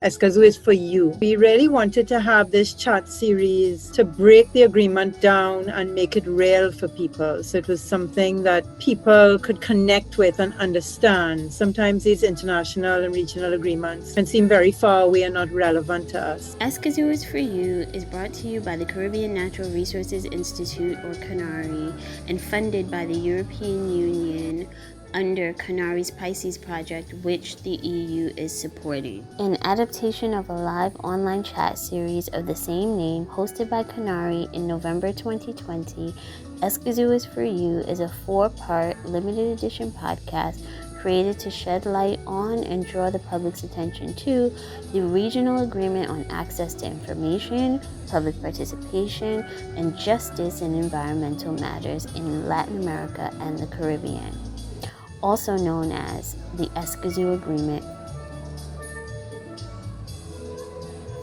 Escazú is for you. We really wanted to have this chat series to break the agreement down and make it real for people. So it was something that people could connect with and understand. Sometimes these international and regional agreements can seem very far away and not relevant to us. Escazú is for you is brought to you by the Caribbean Natural Resources Institute, or CANARI, and funded by the European Union under CANARI's Pisces project, which the EU is supporting. An adaptation of a live online chat series of the same name hosted by CANARI in November 2020, Escazú is for you is a 4-part limited edition podcast created to shed light on and draw the public's attention to the regional agreement on access to information, public participation, and justice in environmental matters in Latin America and the Caribbean, also known as the Escazú Agreement.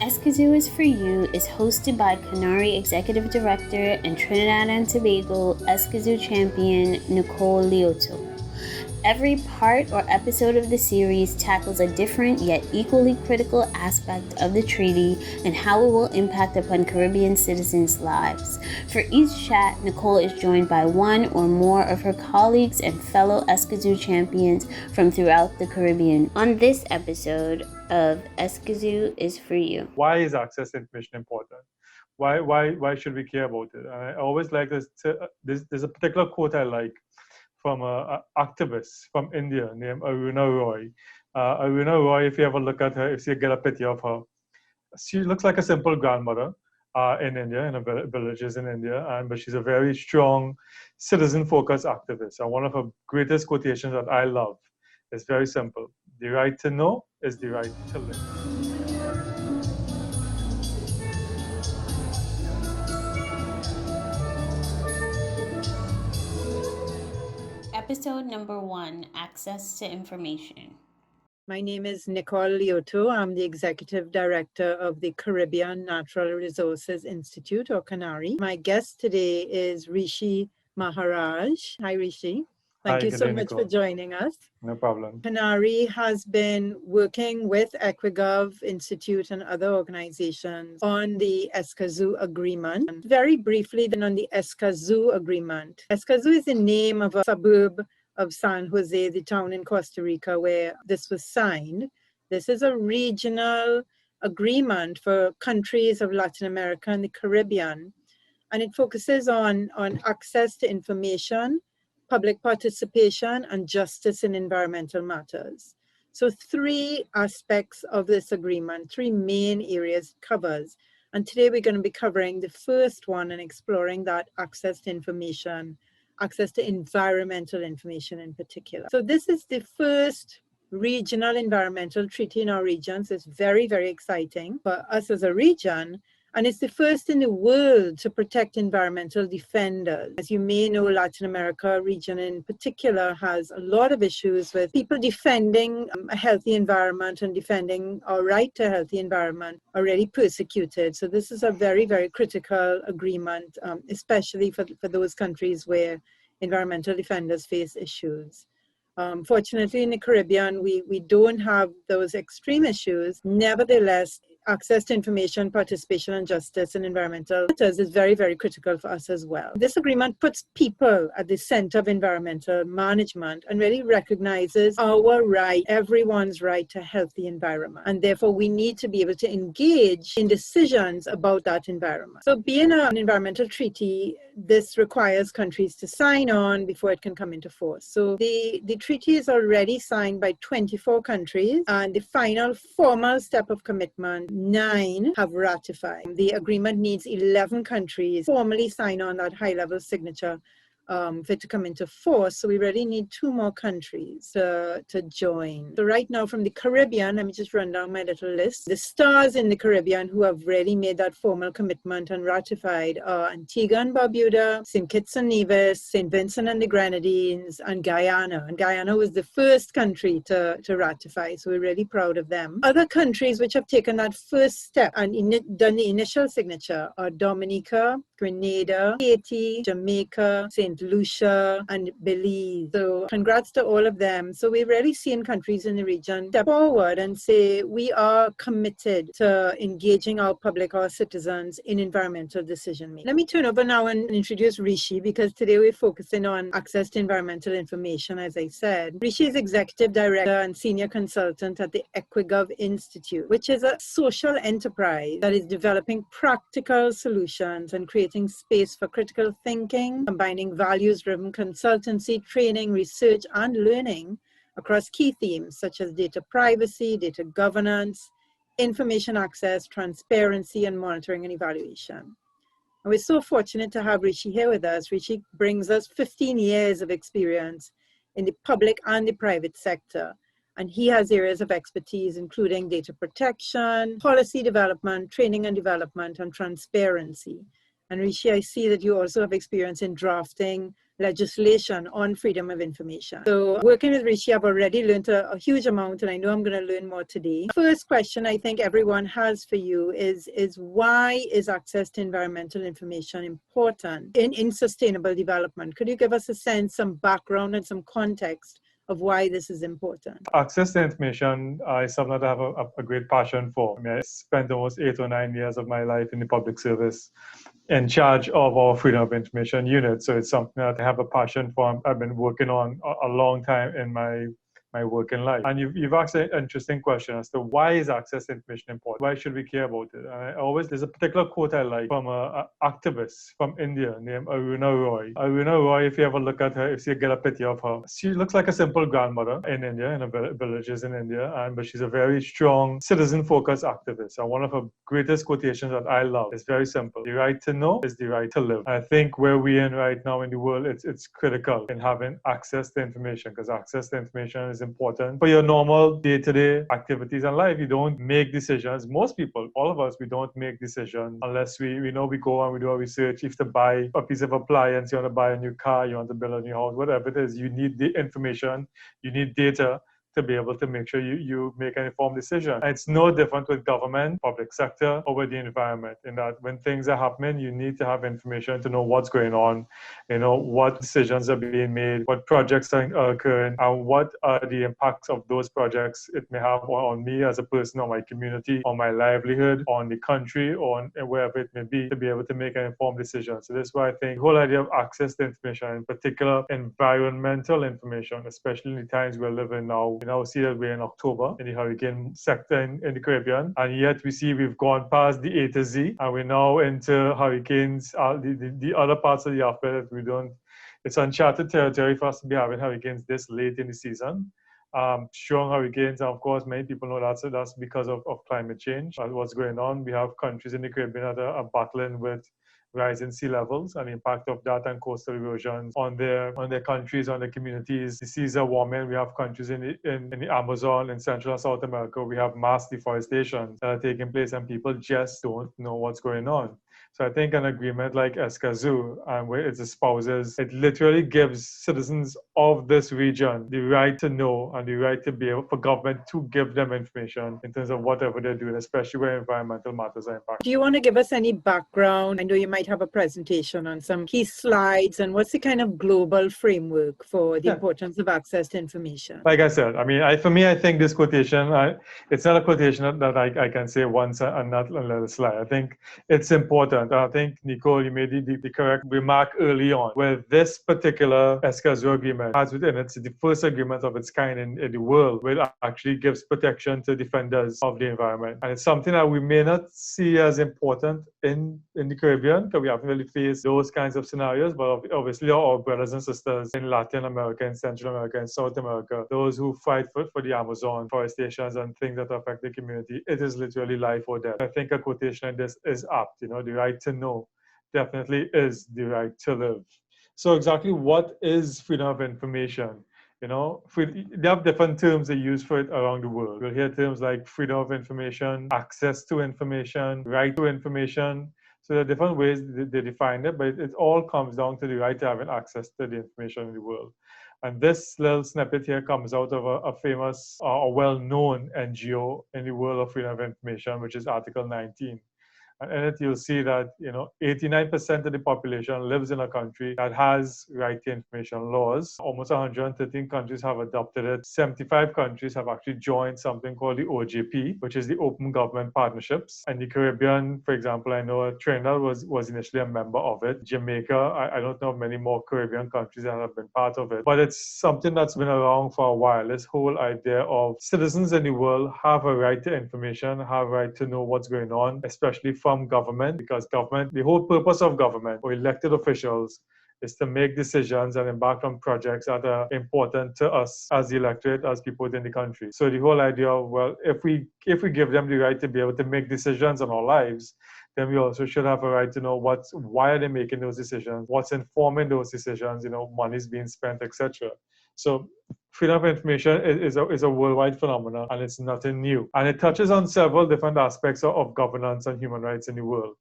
Escazú is for you is hosted by CANARI Executive Director and Trinidad and Tobago Escazú Champion Nicole Leotaud. Every part or episode of the series tackles a different yet equally critical aspect of the treaty and how it will impact upon Caribbean citizens' lives. For each chat, Nicole is joined by one or more of her colleagues and fellow Escazú champions from throughout the Caribbean. On this episode of Escazú is for you. Why is access to information important? Why should we care about it? And I always like this. There's a particular quote I like from an activist from India named Aruna Roy. Aruna Roy, if you ever look at her, if you get a picture of her, she looks like a simple grandmother in India, in villages in India, but she's a very strong, citizen-focused activist. And one of her greatest quotations that I love is very simple. The right to know is the right to live. Episode number 1, Access to Information. My name is Nicole Leotaud. I'm the Executive Director of the Caribbean Natural Resources Institute, or CANARI. My guest today is Rishi Maharaj. Hi, Rishi. Thank you so much for joining us. No problem. CANARI has been working with EquiGov Institute and other organizations on the Escazú Agreement. Very briefly, then, on the Escazú Agreement. Escazú is the name of a suburb of San Jose, the town in Costa Rica where this was signed. This is a regional agreement for countries of Latin America and the Caribbean, and it focuses on access to information, public participation, and justice in environmental matters. So 3 aspects of this agreement, 3 main areas it covers. And today we're going to be covering the first one and exploring that access to information, access to environmental information in particular. So this is the first regional environmental treaty in our region. So it's very, very exciting for us as a region. And it's the first in the world to protect environmental defenders. As you may know, Latin America region in particular has a lot of issues with people defending a healthy environment and defending our right to a healthy environment already persecuted. So this is a very, very critical agreement, especially for those countries where environmental defenders face issues. Fortunately, in the Caribbean, we don't have those extreme issues. Nevertheless, access to information, participation, and justice in environmental matters is very, very critical for us as well. This agreement puts people at the center of environmental management and really recognizes our right, everyone's right to a healthy environment. And therefore, we need to be able to engage in decisions about that environment. So being an environmental treaty, this requires countries to sign on before it can come into force. So the treaty is already signed by 24 countries, and the final formal step of commitment, 9 have ratified. The agreement needs 11 countries formally sign on that high-level signature for it to come into force. So we really need 2 more countries to join. So right now from the Caribbean, let me just run down my little list. The stars in the Caribbean who have really made that formal commitment and ratified are Antigua and Barbuda, St. Kitts and Nevis, St. Vincent and the Grenadines, and Guyana. And Guyana was the first country to ratify, so we're really proud of them. Other countries which have taken that first step and done the initial signature are Dominica, Grenada, Haiti, Jamaica, St. Lucia, and Belize. So congrats to all of them. So we're really seeing countries in the region step forward and say we are committed to engaging our public, our citizens in environmental decision making. Let me turn over now and introduce Rishi, because today we're focusing on access to environmental information, as I said. Rishi is Executive Director and Senior Consultant at the EquiGov Institute, which is a social enterprise that is developing practical solutions and creating space for critical thinking, combining values-driven consultancy, training, research, and learning across key themes such as data privacy, data governance, information access, transparency, and monitoring and evaluation. And we're so fortunate to have Rishi here with us. Rishi brings us 15 years of experience in the public and the private sector. And he has areas of expertise, including data protection, policy development, training and development, and transparency. And Rishi, I see that you also have experience in drafting legislation on freedom of information. So working with Rishi, I've already learned a huge amount, and I know I'm going to learn more today. First question I think everyone has for you is why is access to environmental information important in sustainable development? Could you give us a sense, some background and some context of why this is important? Access to information is something that I have a great passion for. I mean, I spent almost 8 or 9 years of my life in the public service in charge of our freedom of information unit. So it's something that I have a passion for. I've been working on a long time in my working life. And you've asked an interesting question as to why is access to information important? Why should we care about it? And there's a particular quote I like from an activist from India named Aruna Roy. Aruna Roy, if you ever look at her, if you get a picture of her, she looks like a simple grandmother in India, in villages in India, but she's a very strong citizen-focused activist. And one of her greatest quotations that I love is very simple. The right to know is the right to live. I think where we're in right now in the world, it's critical in having access to information, because access to information is important for your normal day-to-day activities in life. You don't make decisions. Most people, all of us, we don't make decisions unless we know we go and we do our research. If to buy a piece of appliance, you want to buy a new car, you want to build a new house, whatever it is, you need the information, you need data to be able to make sure you make an informed decision. And it's no different with government, public sector, or with the environment, in that when things are happening, you need to have information to know what's going on, what decisions are being made, what projects are occurring, and what are the impacts of those projects it may have on me as a person, on my community, on my livelihood, on the country, or on wherever it may be, to be able to make an informed decision. So this is why I think the whole idea of access to information, in particular environmental information, especially in the times we're living now. We now see that we're in October in the hurricane sector in the Caribbean, and yet we see we've gone past the A to Z, and we're now into hurricanes, the other parts of the alphabet that we don't. It's uncharted territory for us to be having hurricanes this late in the season. Strong hurricanes, and of course, many people know that's because of climate change. What's going on? We have countries in the Caribbean that are battling with rising sea levels and the impact of that and coastal erosion on their countries, on their communities. The seas are warming. We have countries in the Amazon, in Central and South America. We have mass deforestation that are taking place, and people just don't know what's going on. So I think an agreement like Escazú, where it espouses, it literally gives citizens of this region the right to know and the right to be able for government to give them information in terms of whatever they're doing, especially where environmental matters are impacted. Do you want to give us any background? I know you might have a presentation on some key slides, and what's the kind of global framework for the importance of access to information? Like I said, I mean, for me, I think this quotation, it's not a quotation that I can say once and not let it slide. I think it's important. I think, Nicole, you made the correct remark early on, where this particular Escazú Agreement has within it the first agreement of its kind in the world, where it actually gives protection to defenders of the environment. And it's something that we may not see as important in the Caribbean, because we haven't really faced those kinds of scenarios, but obviously our brothers and sisters in Latin America, in Central America, and South America, those who fight for the Amazon, forestations, and things that affect the community, it is literally life or death. I think a quotation like this is apt. The right to know definitely is the right to live. So exactly what is freedom of information? They have different terms they use for it around the world. You'll hear terms like freedom of information, access to information, right to information. So there are different ways they define it, but it all comes down to the right to having access to the information in the world. And this little snippet here comes out of a famous or well-known NGO in the world of freedom of information, which is Article 19. And in it, you'll see that, 89% of the population lives in a country that has right to information laws. Almost 113 countries have adopted it. 75 countries have actually joined something called the OGP, which is the Open Government Partnerships. And the Caribbean, for example, I know Trinidad was initially a member of it. Jamaica, I don't know of many more Caribbean countries that have been part of it. But it's something that's been around for a while. This whole idea of citizens in the world have a right to information, have a right to know what's going on, especially from government, because government, the whole purpose of government or elected officials is to make decisions and embark on projects that are important to us as the electorate, as people within the country. So the whole idea of, well, if we give them the right to be able to make decisions on our lives, then we also should have a right to know why are they making those decisions, what's informing those decisions, money's being spent, etc. So freedom of information is a worldwide phenomenon, and it's nothing new. And it touches on several different aspects of governance and human rights in the world.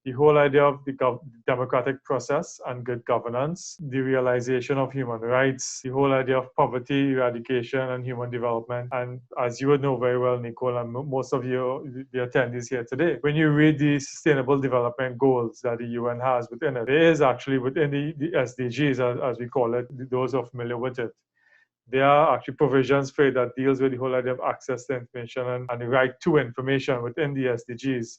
The whole idea of the democratic process and good governance, the realization of human rights, the whole idea of poverty eradication and human development. And as you would know very well, Nicole, and most of the attendees here today, when you read the Sustainable Development Goals that the UN has within it, there is actually within the SDGs, as we call it, those who are familiar with it, there are actually provisions for it that deals with the whole idea of access to information and the right to information within the SDGs.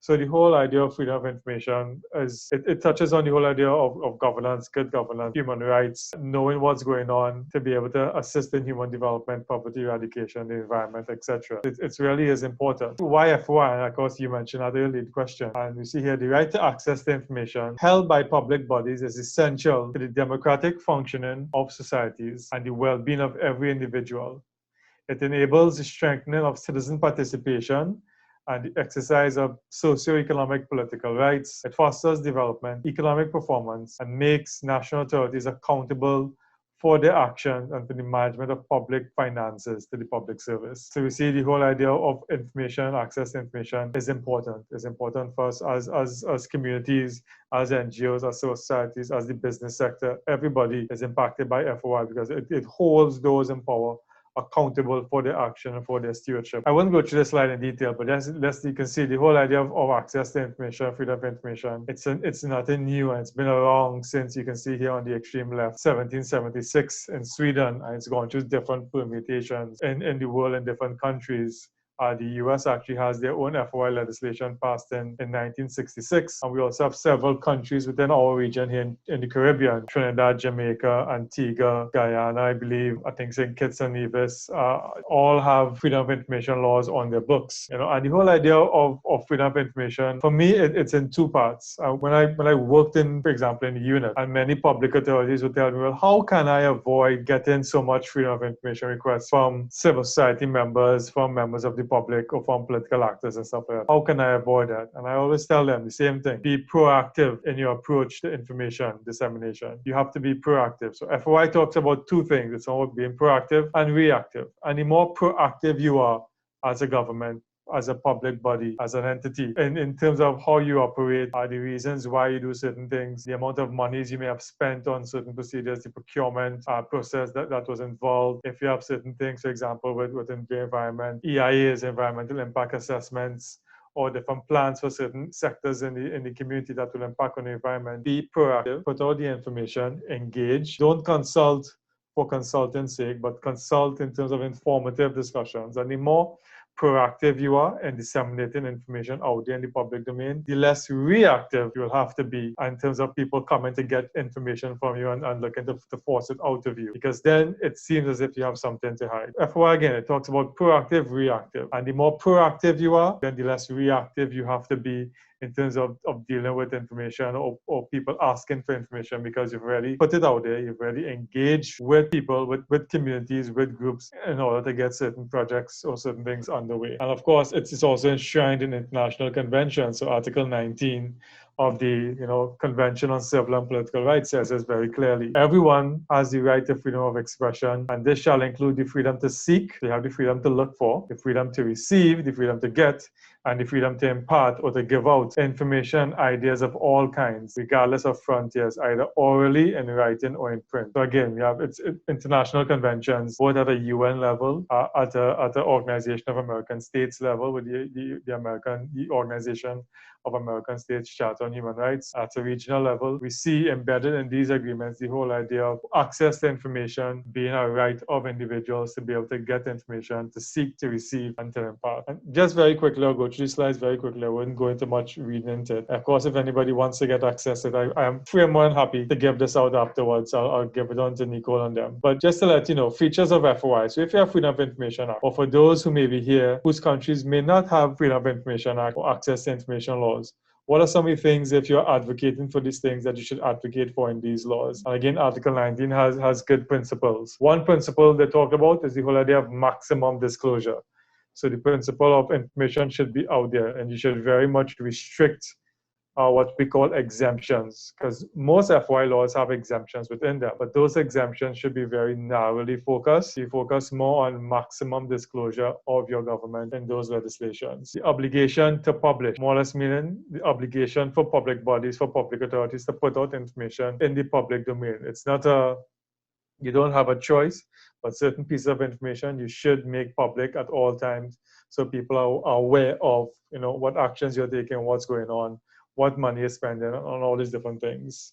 So the whole idea of freedom of information it touches on the whole idea of governance, good governance, human rights, knowing what's going on to be able to assist in human development, poverty eradication, the environment, etc. It really is important. Why FOI? And of course, you mentioned that earlier question. And we see here the right to access to information held by public bodies is essential to the democratic functioning of societies and the well-being of every individual. It enables the strengthening of citizen participation and the exercise of socio-economic political rights. It fosters development, economic performance, and makes national authorities accountable for their actions and for the management of public finances to the public service. So we see the whole idea of information, access to information is important. It's important for us as communities, as NGOs, as societies, as the business sector. Everybody is impacted by FOI because it holds those in power accountable for their action and for their stewardship. I won't go through this slide in detail, but you can see the whole idea of access to information, freedom of information. It's nothing new, and it's been around since, you can see here on the extreme left, 1776 in Sweden, and it's gone through different permutations in the world in different countries. The US actually has their own FOI legislation passed in 1966. And we also have several countries within our region here in the Caribbean, Trinidad, Jamaica, Antigua, Guyana, I believe, I think St. Kitts and Nevis, all have freedom of information laws on their books. And the whole idea of freedom of information, for me, it's in two parts. When I worked for example, in the unit, and many public authorities would tell me, well, how can I avoid getting so much freedom of information requests from civil society members, from members of the public, or from political actors and stuff like that? How can I avoid that? And I always tell them the same thing. Be proactive in your approach to information dissemination. You have to be proactive. So FOI talks about two things. It's about being proactive and reactive. And the more proactive you are as a government, as a public body, as an entity, in terms of how you operate, the reasons why you do certain things, the amount of monies you may have spent on certain procedures, the procurement process that was involved. If you have certain things, for example, within the environment, EIAs, environmental impact assessments, or different plans for certain sectors in the community that will impact on the environment. Be proactive, put out the information, engage. Don't consult for consulting's sake, but consult in terms of informative discussions. And the more proactive you are in disseminating information out there in the public domain, the less reactive you'll have to be in terms of people coming to get information from you and looking to force it out of you, because then it seems as if you have something to hide. FOI, again, it talks about proactive, reactive. And the more proactive you are, then the less reactive you have to be in terms of dealing with information or people asking for information, because you've already put it out there, you've already engaged with people, with communities, with groups in order to get certain projects or certain things underway. And of course, it's also enshrined in international conventions. So Article 19 of the Convention on Civil and Political Rights says this very clearly. Everyone has the right to freedom of expression, and this shall include the freedom to seek, they have the freedom to look for, the freedom to receive, the freedom to get, and the freedom to impart or to give out information, ideas of all kinds, regardless of frontiers, either orally, in writing, or in print. So again, we have it's international conventions, both at a UN level, at the Organization of American States level, with the Organization of American States Charter on Human Rights. At a regional level, we see embedded in these agreements the whole idea of access to information being a right of individuals to be able to get information, to seek, to receive, and to impart. And just very quickly, I'll go through these slides very quickly. I wouldn't go into much reading into it. Of course, if anybody wants to get access to it, I am more than happy to give this out afterwards. I'll give it on to Nicole and them. But just to let you know, features of FOI. So if you have Freedom of Information Act, or for those who may be here, whose countries may not have Freedom of Information Act or access to information laws, what are some of the things, if you're advocating for these things, that you should advocate for in these laws? And again, Article 19 has good principles. One principle they talk about is the whole idea of maximum disclosure. So the principle of information should be out there, and you should very much restrict what we call exemptions, because most FOI laws have exemptions within them, but those exemptions should be very narrowly focused. You focus more on maximum disclosure of your government in those legislations. The obligation to publish, more or less meaning the obligation for public bodies, for public authorities to put out information in the public domain. It's not you don't have a choice, but certain pieces of information you should make public at all times, so people are aware of what actions you're taking, what's going on, what money is spending on all these different things.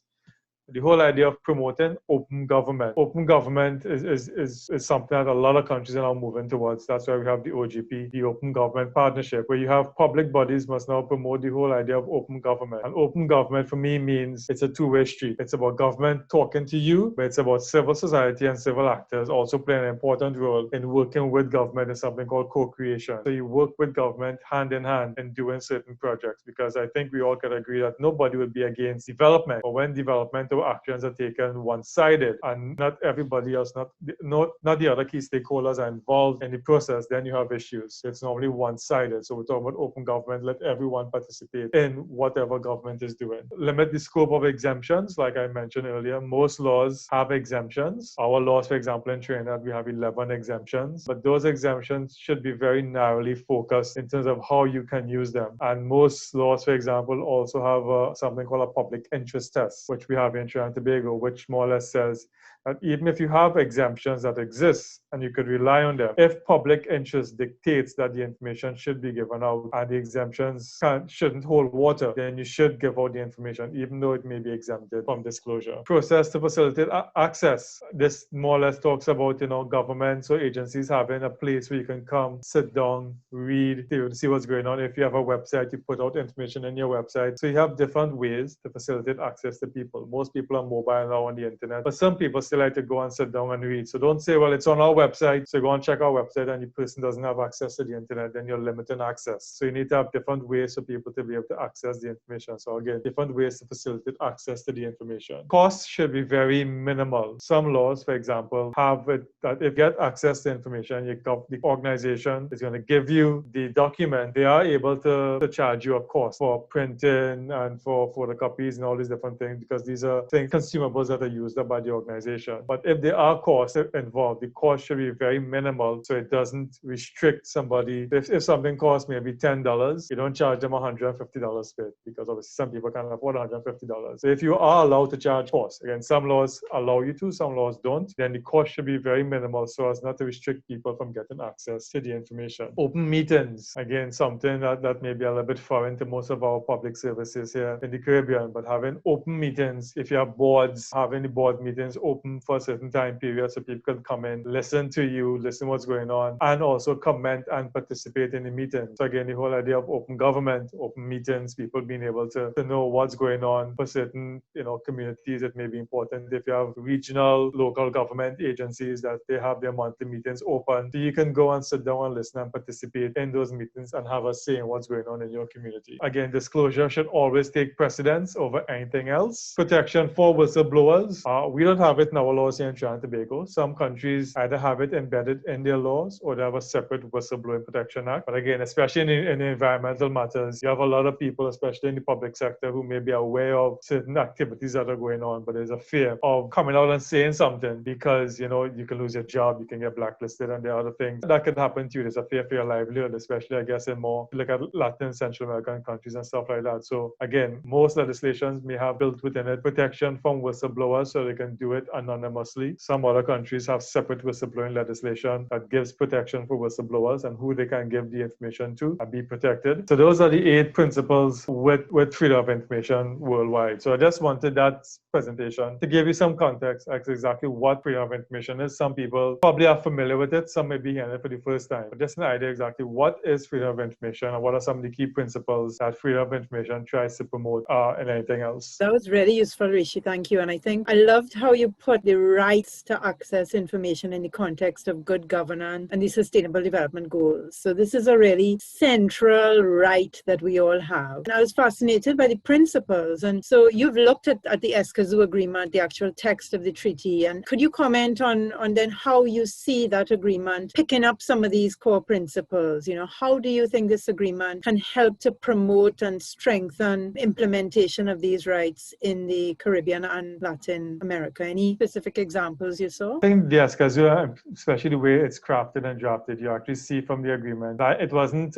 The whole idea of promoting open government. Open government is something that a lot of countries are now moving towards. That's why we have the OGP, the Open Government Partnership, where you have public bodies must now promote the whole idea of open government. And open government for me means it's a two-way street. It's about government talking to you, but it's about civil society and civil actors also playing an important role in working with government in something called co-creation. So you work with government hand in hand in doing certain projects, because I think we all can agree that nobody would be against development, but when developmental actions are taken one-sided and not everybody else, not the other key stakeholders are involved in the process, then you have issues. It's normally one-sided. So we're talking about open government, let everyone participate in whatever government is doing. Limit the scope of exemptions, like I mentioned earlier. Most laws have exemptions. Our laws, for example, in Trinidad, we have 11 exemptions, but those exemptions should be very narrowly focused in terms of how you can use them. And most laws, for example, also have something called a public interest test, which we have in Trinidad and Tobago, which more or less says that even if you have exemptions that exist and you could rely on them, if public interest dictates that the information should be given out and the exemptions shouldn't hold water, then you should give out the information, even though it may be exempted from disclosure. Process to facilitate access. This more or less talks about, governments or agencies having a place where you can come, sit down, read, see what's going on. If you have a website, you put out information in your website. So you have different ways to facilitate access to people. Most people are mobile now on the internet, but some people still like to go and sit down and read. So don't say, well, it's on our website, so go and check our website, and the person doesn't have access to the internet, then you're limiting access. So you need to have different ways for people to be able to access the information. So again, different ways to facilitate access to the information. Costs should be very minimal. Some laws, for example, have it that if you get access to information, the organization is going to give you the document. They are able to charge you a cost for printing and for photocopies and all these different things, because these are consumables that are used up by the organization. But if there are costs involved, the cost should be very minimal, so it doesn't restrict somebody. If something costs maybe $10, you don't charge them $150 for it, because obviously some people can't afford $150. So if you are allowed to charge costs, again, some laws allow you to, some laws don't, then the cost should be very minimal so as not to restrict people from getting access to the information. Open meetings, again, something that may be a little bit foreign to most of our public services here in the Caribbean, but having open meetings, if you have boards, having the board meetings open for a certain time period so people can come in, listen to you, listen what's going on, and also comment and participate in the meeting. So again, the whole idea of open government, open meetings, people being able to know what's going on for certain communities. It may be important if you have regional, local government agencies that they have their monthly meetings open, so you can go and sit down and listen and participate in those meetings and have a say in what's going on in your community. Again, disclosure should always take precedence over anything else. Protection for whistleblowers. We don't have it in our laws here in Trinidad and Tobago. Some countries either have it embedded in their laws or they have a separate Whistleblowing Protection Act. But again, especially in environmental matters, you have a lot of people, especially in the public sector, who may be aware of certain activities that are going on, but there's a fear of coming out and saying something because, you know, you can lose your job, you can get blacklisted, and there are other things that could happen to you. There's a fear for your livelihood, especially, I guess, in more, look at Latin, Central American countries and stuff like that. So again, most legislations may have built within it protection from whistleblowers so they can do it anonymously. Some other countries have separate whistleblowing legislation that gives protection for whistleblowers and who they can give the information to and be protected. So those are the 8 principles with freedom of information worldwide. So I just wanted that presentation to give you some context as exactly what freedom of information is. Some people probably are familiar with it, some may be hearing it for the first time, but just an idea exactly what is freedom of information and what are some of the key principles that freedom of information tries to promote and anything else. That was really useful, Rishi. Thank you. And I think I loved how you put the rights to access information in the context of good governance and the Sustainable Development Goals. So this is a really central right that we all have. And I was fascinated by the principles. And so you've looked at the Escazú Agreement, the actual text of the treaty. And could you comment on then how you see that agreement picking up some of these core principles? You know, how do you think this agreement can help to promote and strengthen implementation of these rights in the Caribbean and Latin America? Any specific examples you saw? I think the Escazú, especially the way it's crafted and drafted, you actually see from the agreement that it wasn't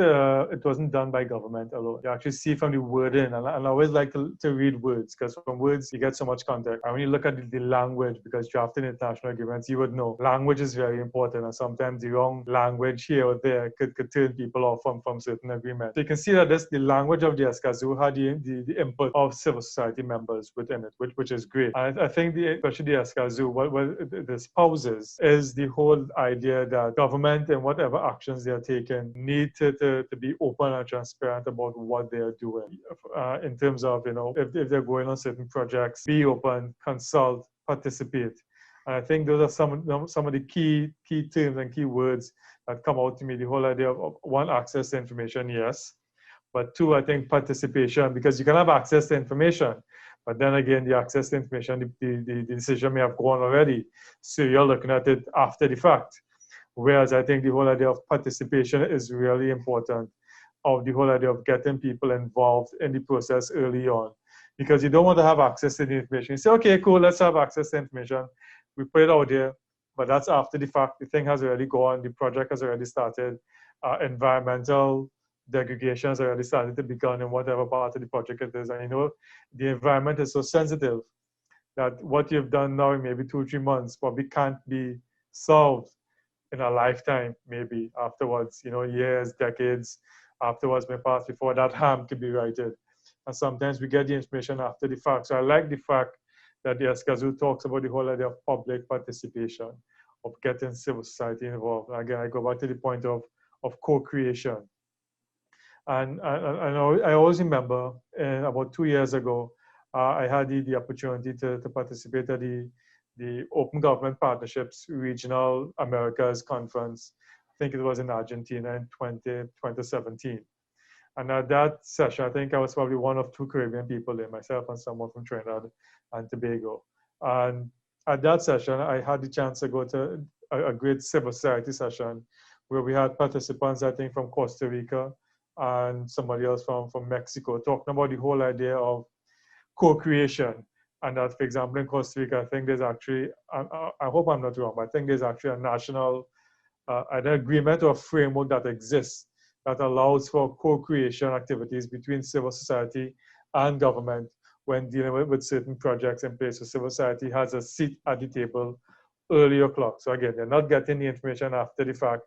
done by government alone. You actually see from the wording, and I always like to read words because from words you get so much context. And when you look at the language, because drafting international agreements, you would know language is very important, and sometimes the wrong language here or there could turn people off from certain agreements. So you can see that the language of the Escazú had the input of civil society members within it, which is great. And I think especially the Escazú, what it espouses is the whole idea that government and whatever actions they are taking need to be open and transparent about what they are doing. In terms of, you know, if they're going on certain projects, be open, consult, participate. And I think those are some of the key terms and key words that come out to me. The whole idea of one, access to information, yes. But 2, I think participation, because you can have access to information, but then again, the access to information, the decision may have gone already. So you're looking at it after the fact. Whereas I think the whole idea of participation is really important, of the whole idea of getting people involved in the process early on. Because you don't want to have access to the information. You say, okay, cool, let's have access to information. We put it out there, but that's after the fact. The thing has already gone, the project has already started, environmental degradation has already started to begin in whatever part of the project it is. And you know, the environment is so sensitive that what you've done now in maybe 2 or 3 months probably can't be solved in a lifetime, maybe afterwards, you know, years, decades afterwards may pass before that harm could be righted. And sometimes we get the information after the fact. So I like the fact that the Escazú talks about the whole idea of public participation, of getting civil society involved. And again, I go back to the point of co-creation. And I always remember about 2 years ago, I had the opportunity to participate at the Open Government Partnerships Regional Americas Conference. I think it was in Argentina in 2017. And at that session, I think I was probably one of 2 Caribbean people there, myself and someone from Trinidad and Tobago. And at that session, I had the chance to go to a great civil society session where we had participants, I think, from Costa Rica and somebody else from Mexico, talking about the whole idea of co-creation. And that, for example, in Costa Rica, I think there's actually, I hope I'm not wrong, but I think there's actually a national an agreement or framework that exists that allows for co-creation activities between civil society and government when dealing with certain projects in place. So civil society has a seat at the table early o'clock. So again, they're not getting the information after the fact,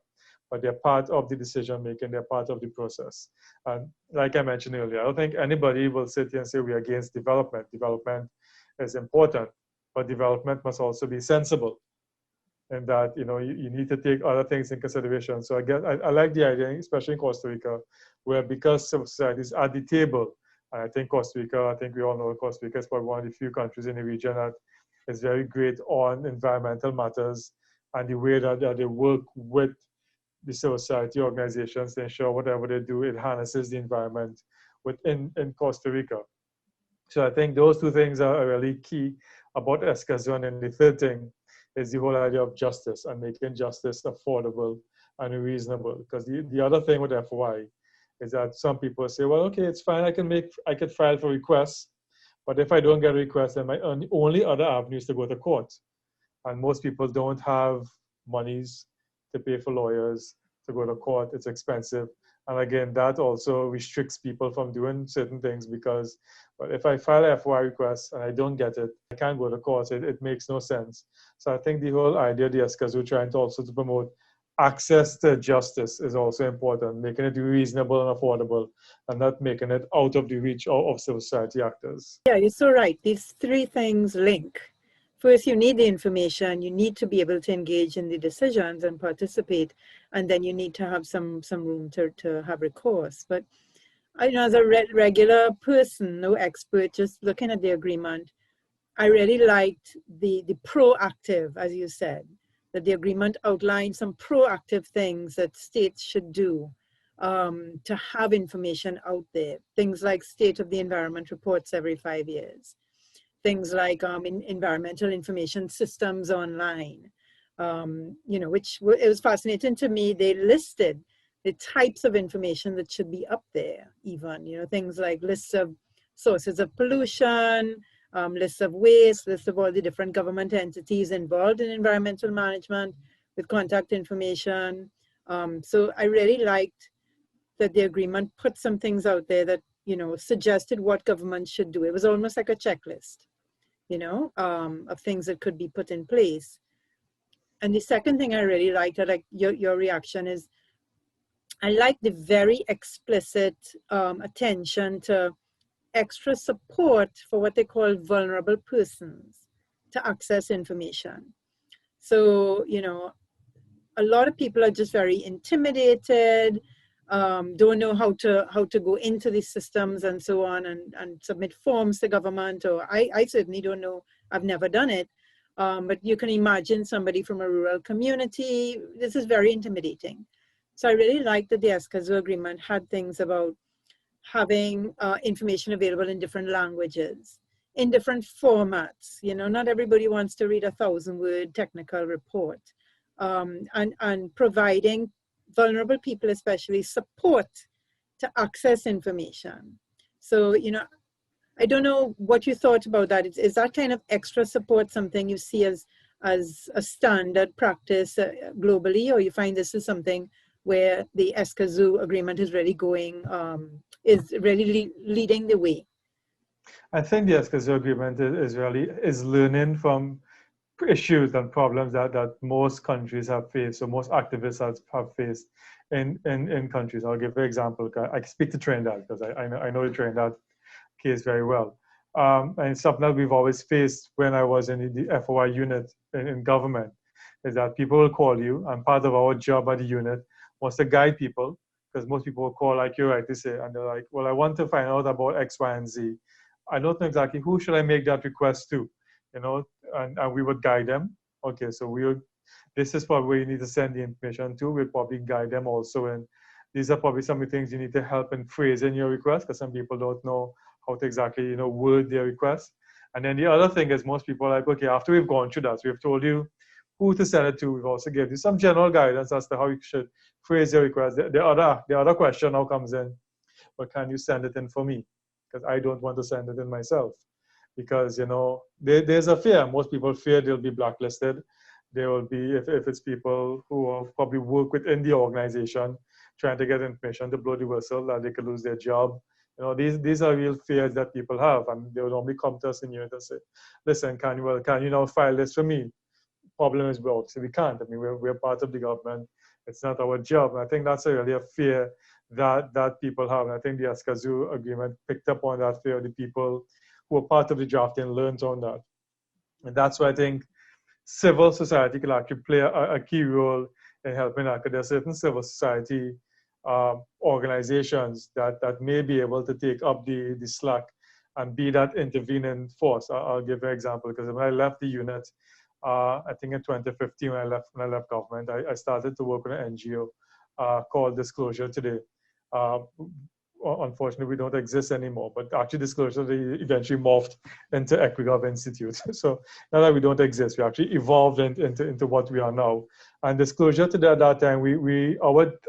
but they're part of the decision making, they're part of the process. And like I mentioned earlier, I don't think anybody will sit here and say we're against development. Development is important, but development must also be sensible. And that, you know, you need to take other things in consideration. So again, I like the idea, especially in Costa Rica, where because civil society is at the table, and I think Costa Rica, I think we all know Costa Rica is probably one of the few countries in the region that is very great on environmental matters and the way that they work with the civil society organizations to ensure whatever they do, it harnesses the environment in Costa Rica. So I think those two things are really key about Escazú. And then the third thing is the whole idea of justice and making justice affordable and reasonable. Because the other thing with FOI is that some people say, well, okay, it's fine. I could file for requests, but if I don't get a request, then my only other avenue is to go to court. And most people don't have monies to pay for lawyers to go to court. It's expensive. And again, that also restricts people from doing certain things because, well, if I file a FOI request and I don't get it, I can't go to court. It makes no sense. So I think the whole idea of the Escazú trying to also to promote access to justice is also important, making it reasonable and affordable and not making it out of the reach of civil society actors. Yeah, you're so right. These three things link. First, you need the information. You need to be able to engage in the decisions and participate, and then you need to have some room to have recourse. But I know as a regular person, no expert, just looking at the agreement, I really liked the proactive, as you said, that the agreement outlined some proactive things that states should do to have information out there. Things like state of the environment reports every 5 years. Things like environmental information systems online, which it was fascinating to me. They listed the types of information that should be up there, even, things like lists of sources of pollution, lists of waste, lists of all the different government entities involved in environmental management with contact information. So I really liked that the agreement put some things out there that, suggested what government should do. It was almost like a checklist, of things that could be put in place. And the second thing I really liked, your reaction is, I like the very explicit attention to extra support for what they call vulnerable persons to access information. So, a lot of people are just very intimidated, don't know how to go into these systems and so on and submit forms to government, or I certainly don't know, I've never done it, but you can imagine somebody from a rural community, this is very intimidating. So I really like that the Escazú Agreement had things about having information available in different languages, in different formats. Not everybody wants to read a 1,000-word technical report, and providing vulnerable people especially support to access information. So, I don't know what you thought about that. Is that kind of extra support something you see as a standard practice globally, or you find this is something where the Escazú Agreement is really is really leading the way? I think the Escazú Agreement is learning from issues and problems that most countries have faced, or most activists have faced in countries. I'll give an example. I speak to Trinidad because I know the Trinidad case very well. And it's something that we've always faced when I was in the FOI unit in government, is that people will call you, and part of our job at the unit was to guide people, because most people will call, like you rightly say, and they're like, well, I want to find out about X, Y, and Z. I don't know exactly who should I make that request to, and we would guide them. Okay, so this is probably where you need to send the information to. We'll probably guide them also. And these are probably some of the things you need to help in phrasing your request, because some people don't know how to exactly, word their request. And then the other thing is, most people are like, okay, after we've gone through that, so we've told you who to send it to. We've also given you some general guidance as to how you should phrase your request. The other question now comes in, but can you send it in for me? Because I don't want to send it in myself. Because, there's a fear. Most people fear they'll be blacklisted. There will be, if it's people who probably work within the organization trying to get information to blow the whistle, that they could lose their job. These are real fears that people have, and they will normally come to us in unit and say, listen, can you now file this for me? Problem is, well, obviously we can't. I mean, we're part of the government. It's not our job. And I think that's really a fear that people have. And I think the Escazú Agreement picked up on that fear. The people who were part of the drafting learned on that. And that's why I think civil society can actually play a key role in helping that. There are certain civil society organizations that may be able to take up the slack and be that intervening force. I'll give an example, because when I left the unit, I think in 2015, when I left government, I started to work with an NGO called Disclosure Today. unfortunately, we don't exist anymore. But actually, disclosure, they eventually morphed into EquiGov Institute. So now that we don't exist, we actually evolved into what we are now. And disclosure to that time,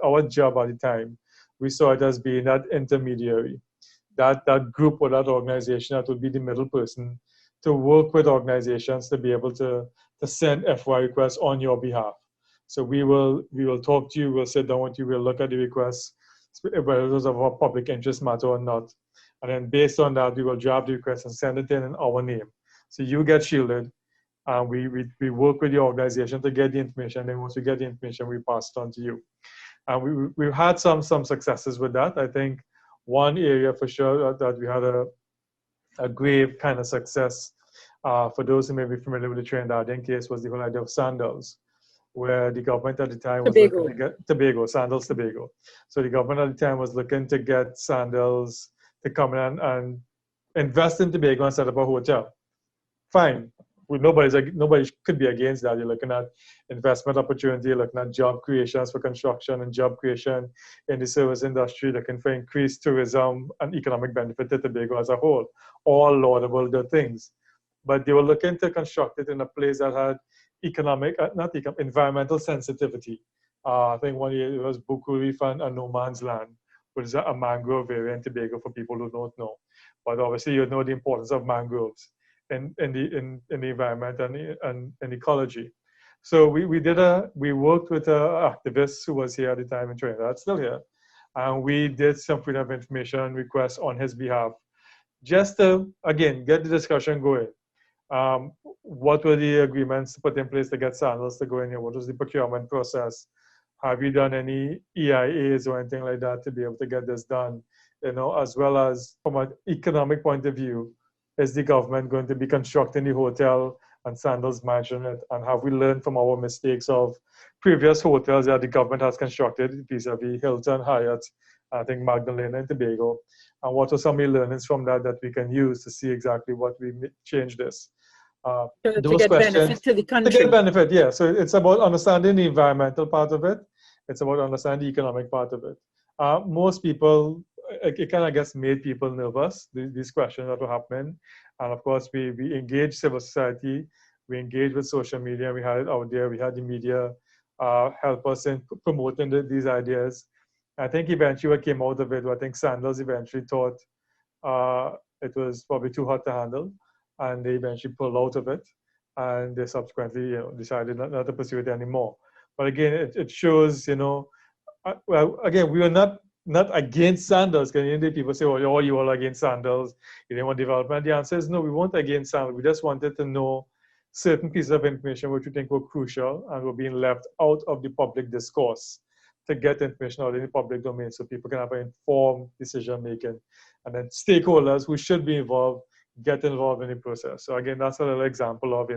our job at the time, we saw it as being that intermediary, that group or that organization that would be the middle person to work with organizations to be able to send FY requests on your behalf. So we will talk to you, we'll sit down with you, we'll look at the requests, whether those of our public interest matter or not. And then based on that, we will draft the request and send it in our name. So you get shielded, and we work with the organization to get the information. Then once we get the information, we pass it on to you. And we've had some successes with that. I think one area for sure that we had a grave kind of success, for those who may be familiar with the Trinidadian case, was the whole idea of sandals, where the government at the time was looking to get Sandals Tobago. So the government at the time was looking to get Sandals to come in and invest in Tobago and set up a hotel. Fine. Nobody could be against that. You're looking at investment opportunity, you're looking at job creations for construction and job creation in the service industry, looking for increased tourism and economic benefit to Tobago as a whole. All laudable good things. But they were looking to construct it in a place that had environmental sensitivity. I think one year it was Buku Reef and No Man's Land, which is a mangrove area in Tobago for people who don't know. But obviously you know the importance of mangroves in the environment and ecology. So we worked with an activist who was here at the time in Trinidad, still here, and we did some freedom of information requests on his behalf, just to, again, get the discussion going. What were the agreements put in place to get sandals to go in here? What was the procurement process? Have you done any EIAs or anything like that to be able to get this done? As well as from an economic point of view, is the government going to be constructing the hotel and Sandals managing it? And have we learned from our mistakes of previous hotels that the government has constructed, vis-a-vis Hilton, Hyatt, I think Magdalena and Tobago? And what are some of the learnings from that we can use to see exactly what we change this? To get benefit to the country. To get benefit, yeah. So it's about understanding the environmental part of it. It's about understanding the economic part of it. Most people, it kind of gets made people nervous, these questions that were happening. And of course, we engage civil society, we engage with social media, we had it out there, we had the media help us in promoting these ideas. I think eventually what came out of it, I think Sandals eventually thought it was probably too hot to handle, and they eventually pulled out of it, and they subsequently decided not to pursue it anymore. But again, it shows, well, again, we are not against sandals. Because people say, oh, you all against sandals, you didn't want development. The answer is no, we weren't against sandals. We just wanted to know certain pieces of information which we think were crucial and were being left out of the public discourse, to get information out in the public domain so people can have an informed decision making. And then stakeholders who should be involved get involved in the process. So again, that's a little example of,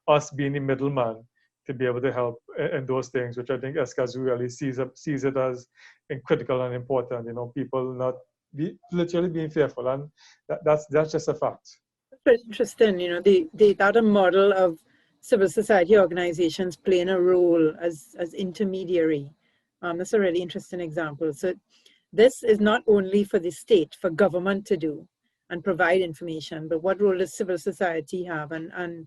us being the middleman to be able to help in those things, which I think Escazú really sees it as critical and important. People not literally being fearful, and that's just a fact. Very interesting. That a model of civil society organizations playing a role as intermediary. That's a really interesting example. So this is not only for the state, for government to do and provide information, but what role does civil society have, and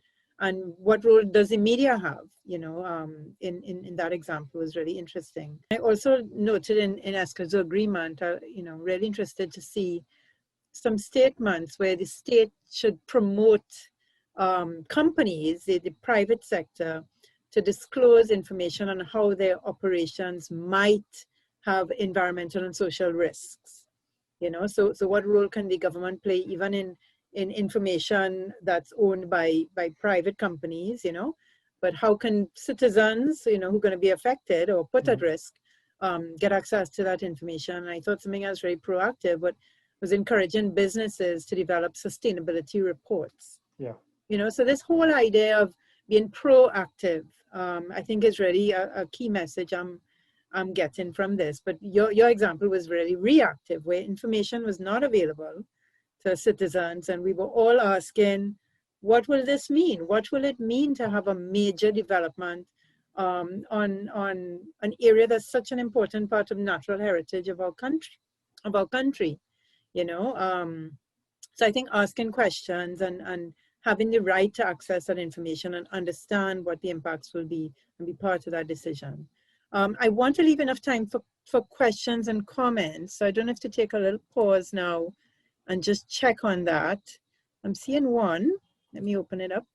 what role does the media have? In that example was really interesting. I also noted in Escazú Agreement, really interested to see some statements where the state should promote companies, the private sector, to disclose information on how their operations might have environmental and social risks. So what role can the government play even in information that's owned by private companies, but how can citizens, who are going to be affected or put at risk, get access to that information? And I thought something else very proactive, but was encouraging businesses to develop sustainability reports. Yeah. So this whole idea of being proactive, I think is really a key message I'm getting from this. But your example was really reactive, where information was not available to citizens, and we were all asking, what will this mean? What will it mean to have a major development on an area that's such an important part of natural heritage of our country? of our country, you know. So I think asking questions and having the right to access that information and understand what the impacts will be and be part of that decision. I want to leave enough time for questions and comments. So I don't have to take a little pause now and just check on that. I'm seeing one. Let me open it up.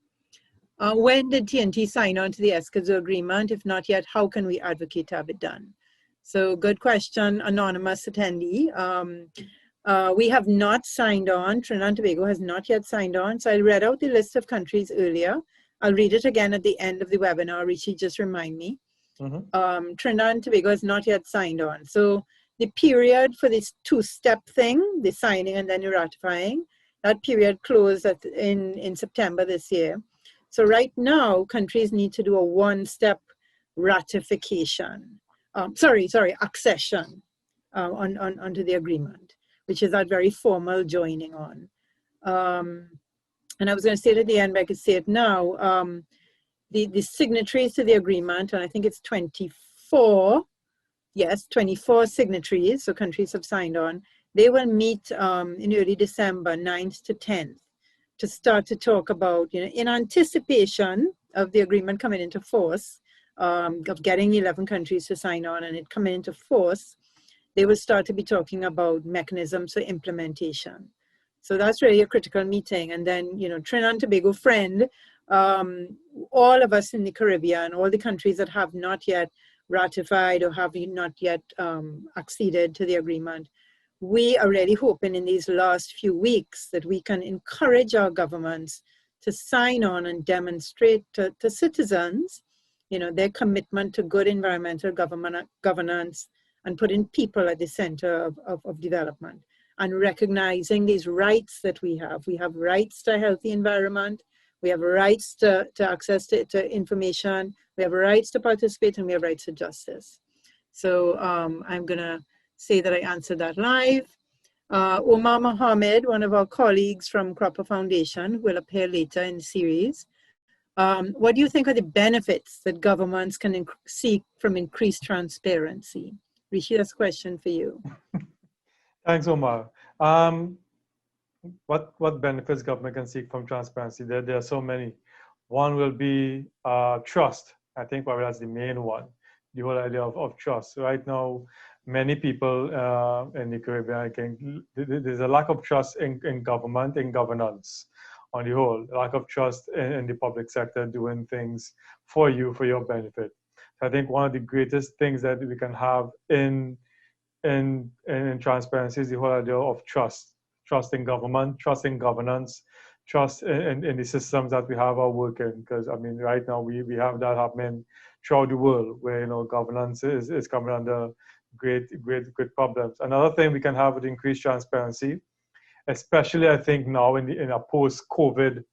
When did TNT sign on to the Escazú Agreement? If not yet, how can we advocate to have it done? So good question, anonymous attendee. We have not signed on. Trinidad and Tobago has not yet signed on. So I read out the list of countries earlier. I'll read it again at the end of the webinar. Rishi, just remind me. Trinidad and Tobago has not yet signed on. So the period for this two-step thing, the signing and then the ratifying, that period closed in September this year. So right now, countries need to do a one-step ratification. Accession onto the agreement, which is that very formal joining on. And I was going to say it at the end, but I could say it now. The signatories to the agreement, and I think it's 24, yes, 24 signatories, so countries have signed on. They will meet in early December, 9th to 10th, to start to talk about, you know, in anticipation of the agreement coming into force, of getting 11 countries to sign on and it coming into force, they will start to be talking about mechanisms for implementation. So that's really a critical meeting. And then, you know, Trinidad and Tobago friend, all of us in the Caribbean, all the countries that have not yet ratified or have not yet acceded to the agreement, we are really hoping in these last few weeks that we can encourage our governments to sign on and demonstrate to citizens, you know, their commitment to good environmental governance and putting people at the center of development and recognizing these rights that we have. We have rights to a healthy environment, we have rights to access to information, we have rights to participate, and we have rights to justice. So I'm gonna say that I answered that live. Omar Mohammed, one of our colleagues from Cropper Foundation, who will appear later in the series. What do you think are the benefits that governments can seek from increased transparency? Rishi, that's a question for you. Thanks, Omar. What benefits government can seek from transparency? There are so many. One will be trust. I think probably that's the main one, the whole idea of trust. Right now, many people in the Caribbean, I think, there's a lack of trust in government, in governance on the whole, lack of trust in the public sector doing things for you, for your benefit. So I think one of the greatest things that we can have in transparency is the whole idea of trust. Trust in government, trust in governance, trust in the systems that we have are working. Because I mean, right now we have that happening throughout the world, where, you know, governance is coming under great problems. Another thing we can have with increased transparency, especially I think now in a post-COVID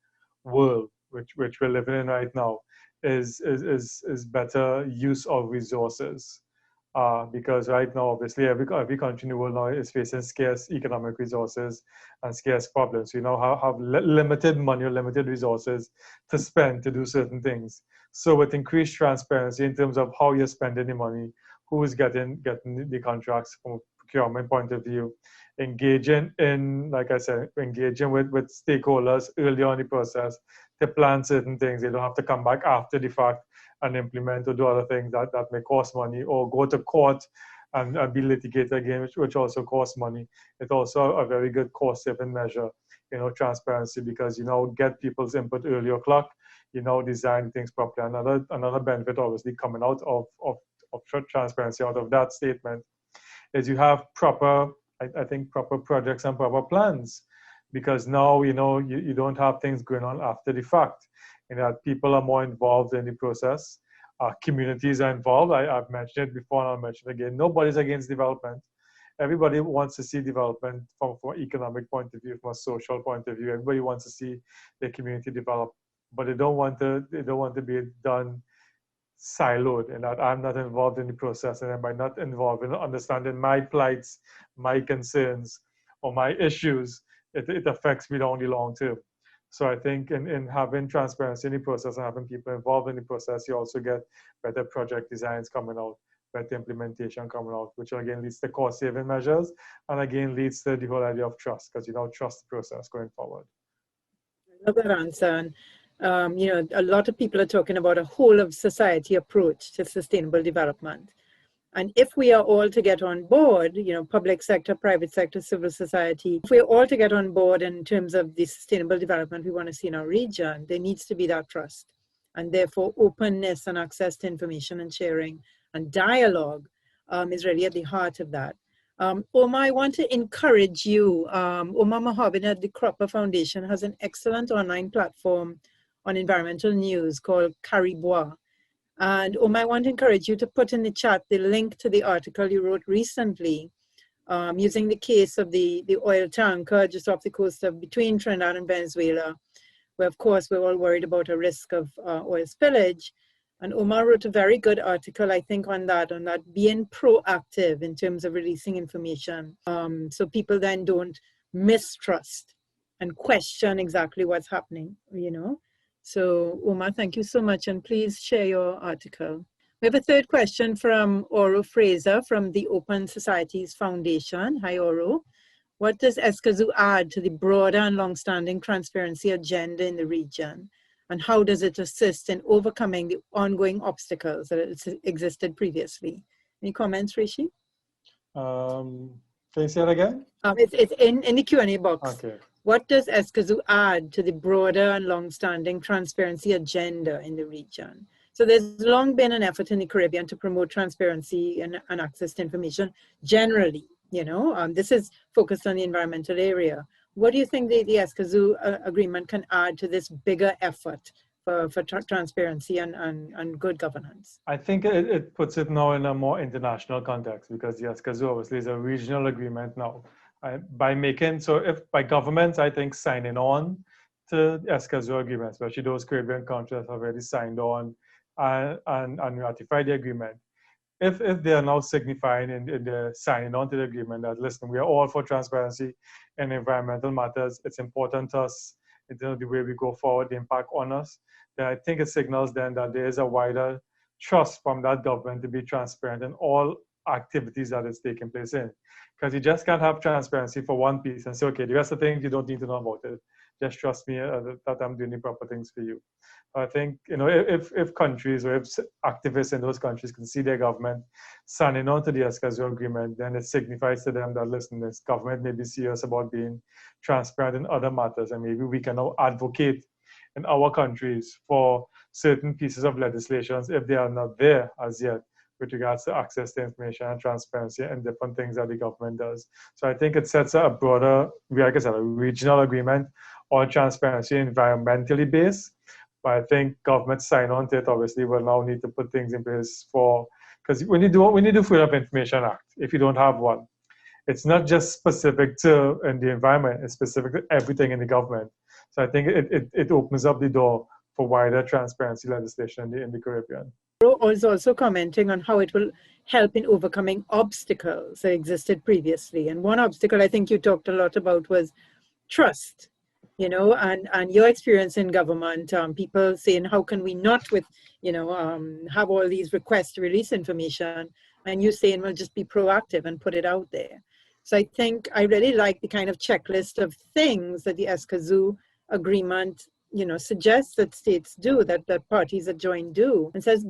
world, which we're living in right now, is better use of resources. Because right now, obviously, every country in the world now is facing scarce economic resources and scarce problems. You now have limited money or limited resources to spend to do certain things. So with increased transparency in terms of how you're spending the money, who is getting the contracts from a procurement point of view, engaging in, like I said, engaging with stakeholders early on in the process to plan certain things. They don't have to come back after the fact and implement or do other things that may cost money, or go to court and be litigated again, which also costs money. It's also a very good cost-saving measure, you know, transparency, because you know, get people's input early o'clock, you know, design things properly. Another benefit obviously coming out of transparency out of that statement is you have proper projects and proper plans, because now, you know, you don't have things going on after the fact. You know, people are more involved in the process. Communities are involved. I've mentioned it before and I'll mention it again. Nobody's against development. Everybody wants to see development from an economic point of view, from a social point of view. Everybody wants to see their community develop, but they don't want to be done siloed, and that I'm not involved in the process and am I not involved in understanding my plights, my concerns, or my issues. It affects me on the long term. So I think in having transparency in the process and having people involved in the process, you also get better project designs coming out. better implementation coming out, which again leads to cost saving measures and again leads to the whole idea of trust, because you don't trust the process going forward. I love that answer. And, a lot of people are talking about a whole of society approach to sustainable development. And if we are all to get on board, public sector, private sector, civil society, if we're all to get on board in terms of the sustainable development we want to see in our region, there needs to be that trust. And therefore, openness and access to information and sharing and dialogue is really at the heart of that. Omar, I want to encourage you. Omar Mohammed at the Cropper Foundation has an excellent online platform on environmental news called Caribois. And Omar, I want to encourage you to put in the chat the link to the article you wrote recently using the case of the oil tanker just off the coast of between Trinidad and Venezuela, where of course we're all worried about a risk of oil spillage. And Omar wrote a very good article, I think, on that being proactive in terms of releasing information, so people then don't mistrust and question exactly what's happening, So Omar, thank you so much, and please share your article. We have a third question from Auro Frazier from the Open Societies Foundation. Hi, Auro. What does Escazú add to the broader and long-standing transparency agenda in the region? And how does it assist in overcoming the ongoing obstacles that existed previously? Any comments, Rishi? Can you say it again? It's in the Q&A box. Okay. What does Escazú add to the broader and long-standing transparency agenda in the region? So there's long been an effort in the Caribbean to promote transparency and access to information generally. This is focused on the environmental area. What do you think the Escazú Agreement can add to this bigger effort for transparency and good governance? I think it puts it now in a more international context, because the Escazú obviously is a regional agreement now. By governments, I think, signing on to the Escazú Agreement, especially those Caribbean countries have already signed on and ratified the agreement. If they are now signifying in the signing on to the agreement that, listen, we are all for transparency in environmental matters, it's important to us in terms of the way we go forward, the impact on us, then I think it signals then that there is a wider trust from that government to be transparent in all activities that is taking place in. Because you just can't have transparency for one piece and say, okay, the rest of the things you don't need to know about it. Just trust me that I'm doing the proper things for you. I think, if countries or if activists in those countries can see their government signing on to the Escazú Agreement, then it signifies to them that, listen, this government may be serious about being transparent in other matters, and maybe we can now advocate in our countries for certain pieces of legislation if they are not there as yet with regards to access to information and transparency and different things that the government does. So I think it sets a broader, like I said, a regional agreement on transparency, environmentally based. But I think governments sign on to it, obviously, will now need to put things in place because when you do Freedom of Information Act, if you don't have one, it's not just specific to the environment, it's specific to everything in the government. So I think it opens up the door for wider transparency legislation in the Caribbean. Was also commenting on how it will help in overcoming obstacles that existed previously. And one obstacle I think you talked a lot about was trust, and your experience in government, people saying, how can we not have all these requests to release information? And you saying, well, just be proactive and put it out there. So I think I really like the kind of checklist of things that the Escazú Agreement suggests that states do, that parties that join do, and says,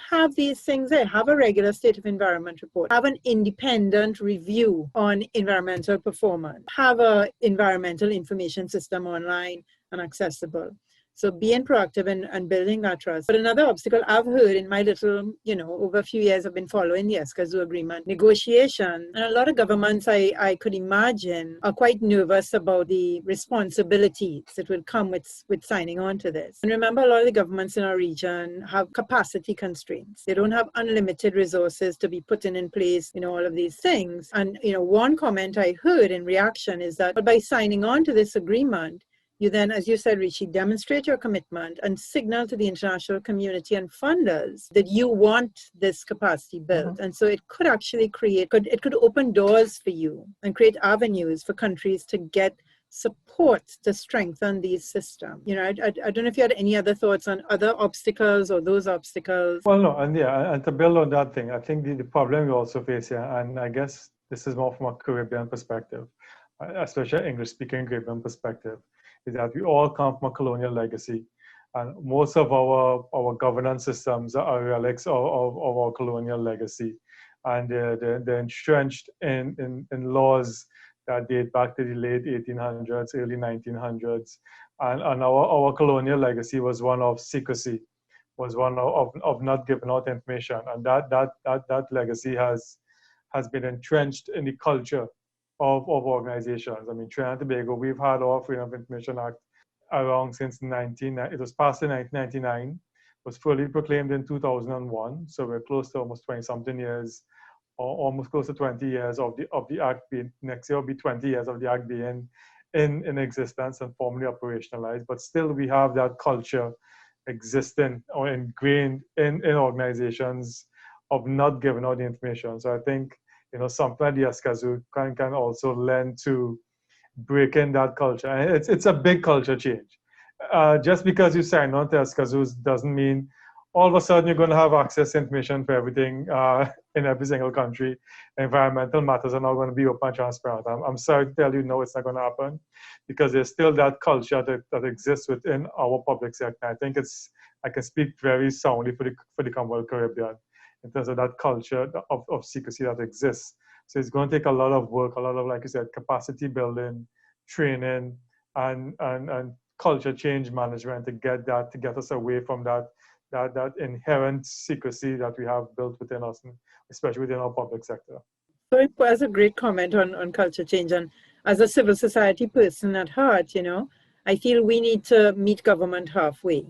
have these things there, have a regular state of environment report, have an independent review on environmental performance, have an environmental information system online and accessible. So being proactive and building that trust. But another obstacle I've heard in my little, over a few years I've been following the Escazú Agreement negotiation. And a lot of governments, I could imagine, are quite nervous about the responsibilities that will come with signing on to this. And remember, a lot of the governments in our region have capacity constraints. They don't have unlimited resources to be putting in place, all of these things. And, one comment I heard in reaction is that by signing on to this agreement, you then, as you said, Rishi, demonstrate your commitment and signal to the international community and funders that you want this capacity built. Mm-hmm. And so it could actually it could open doors for you and create avenues for countries to get support to strengthen these systems? You know, I don't know if you had any other thoughts on other obstacles or those obstacles. Well, no, and to build on that thing, I think the problem we also face here, and I guess this is more from a Caribbean perspective, especially English-speaking Caribbean perspective, is that we all come from a colonial legacy. And most of our governance systems are relics of our colonial legacy. And they're entrenched in laws that date back to the late 1800s, early 1900s. And our colonial legacy was one of secrecy, was one of not giving out information. And that legacy has been entrenched in the culture of organizations. I mean, Trinidad and Tobago, we've had our Freedom of Information Act around since it was passed in 1999, was fully proclaimed in 2001. So we're close to almost 20-something years, or almost close to 20 years of the act being, next year will be 20 years of the act being in existence and formally operationalized. But still we have that culture existing or ingrained in organizations of not giving out the information. So I think, you know, something like the Escazú can also lend to breaking that culture. And it's a big culture change. Just because you sign on to Escazú doesn't mean all of a sudden you're going to have access to information for everything in every single country. Environmental matters are not going to be open and transparent. I'm sorry to tell you, no, it's not going to happen, because there's still that culture that exists within our public sector. I think I can speak very soundly for the Commonwealth Caribbean in terms of that culture of secrecy that exists. So it's going to take a lot of work, a lot of, like you said, capacity building, training, and culture change management to get us away from that inherent secrecy that we have built within us, especially within our public sector. So it was a great comment on culture change. And as a civil society person at heart, you know, I feel we need to meet government halfway.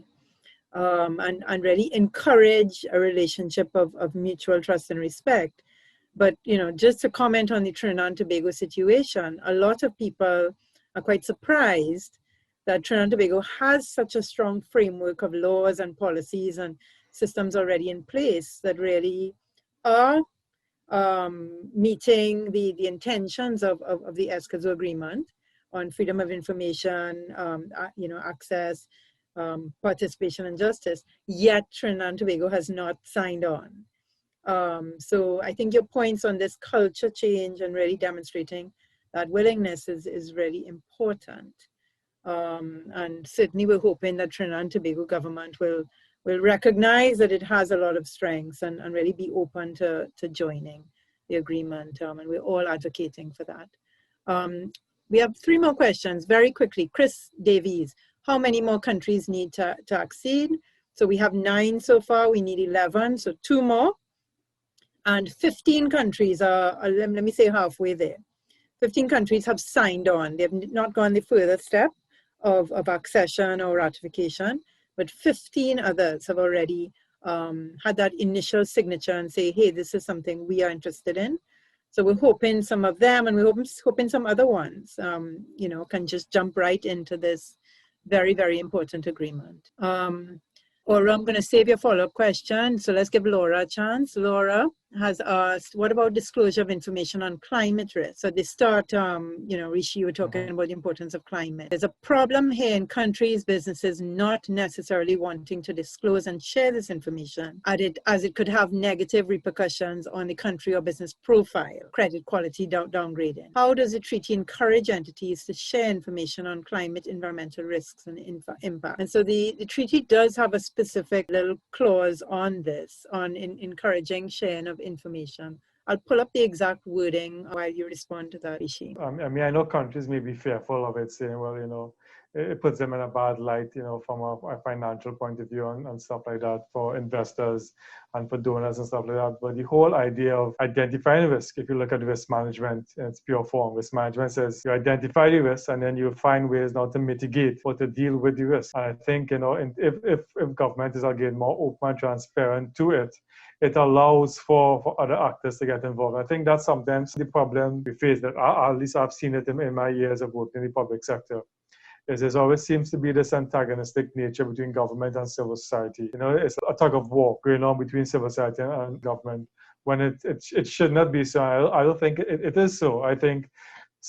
And really encourage a relationship of mutual trust and respect. But, you know, just to comment on the Trinidad and Tobago situation, a lot of people are quite surprised that Trinidad and Tobago has such a strong framework of laws and policies and systems already in place that really are meeting the intentions of the Escazú Agreement on freedom of information, you know, access, participation and justice, yet Trinidad and Tobago has not signed on. So I think your points on this culture change and really demonstrating that willingness is really important. And certainly we're hoping that Trinidad and Tobago government will recognize that it has a lot of strengths and really be open to joining the agreement. And we're all advocating for that. We have 3 more questions very quickly. Chris Davies, how many more countries need to accede? So we have 9 so far, we need 11, so 2 more. And 15 countries are, let me say, halfway there. 15 countries have signed on. They have not gone the further step of accession or ratification, but 15 others have already had that initial signature and say, hey, this is something we are interested in. So we're hoping some of them, and we're hoping some other ones, you know, can just jump right into this very, very important agreement. Or I'm going to save your follow-up question. So let's give Laura a chance. Laura has asked, what about disclosure of information on climate risk? So at the start, you know, Rishi, you were talking about the importance of climate. There's a problem here in countries, businesses not necessarily wanting to disclose and share this information as it could have negative repercussions on the country or business profile, credit quality downgrading. How does the treaty encourage entities to share information on climate, environmental risks and impact? And so the treaty does have a specific little clause on this, on encouraging sharing of information. I'll pull up the exact wording while you respond to that, Rishi. I mean, I know countries may be fearful of it, saying, well, you know, it puts them in a bad light, you know, from a financial point of view and stuff like that for investors and for donors and stuff like that. But the whole idea of identifying risk, if you look at risk management in its pure form, risk management says you identify the risk and then you find ways now to mitigate or to deal with the risk. And I think, you know, if government is again more open and transparent to it, it allows for other actors to get involved. I think that's sometimes the problem we face, that at least I've seen it in my years of working in the public sector, is there always seems to be this antagonistic nature between government and civil society. You know, it's a tug of war going on between civil society and government when it should not be so. I don't think it is so. I think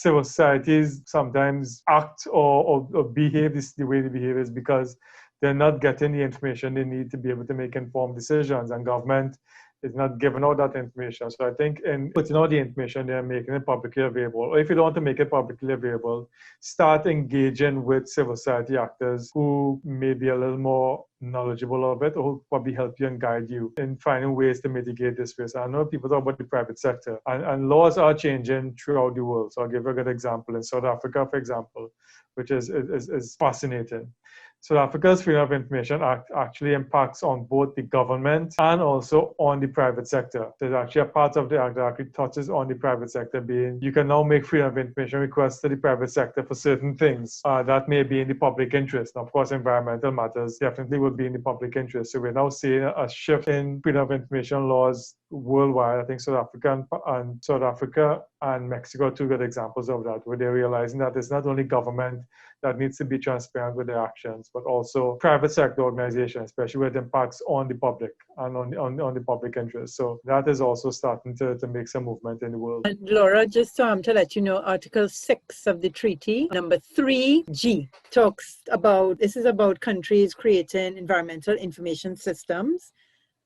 civil societies sometimes act or behave the way they behave is because they're not getting the information they need to be able to make informed decisions, and government is not giving out that information. So I think in putting out the information, they're making it publicly available. Or if you don't want to make it publicly available, start engaging with civil society actors who may be a little more knowledgeable of it, or who probably help you and guide you in finding ways to mitigate this risk. I know people talk about the private sector, and laws are changing throughout the world. So I'll give you a good example. In South Africa, for example, which is fascinating. South Africa's Freedom of Information Act actually impacts on both the government and also on the private sector. There's actually a part of the act that actually touches on the private sector, being you can now make freedom of information requests to the private sector for certain things that may be in the public interest. And of course, environmental matters definitely would be in the public interest. So we're now seeing a shift in freedom of information laws worldwide. I think South Africa and Mexico are two good examples of that, where they're realizing that it's not only government that needs to be transparent with their actions, but also private sector organizations, especially where it impacts on the public and on the public interest. So that is also starting to make some movement in the world. And Laura, just to let you know, Article 6 of the treaty, number 3G, talks about, this is about countries creating environmental information systems.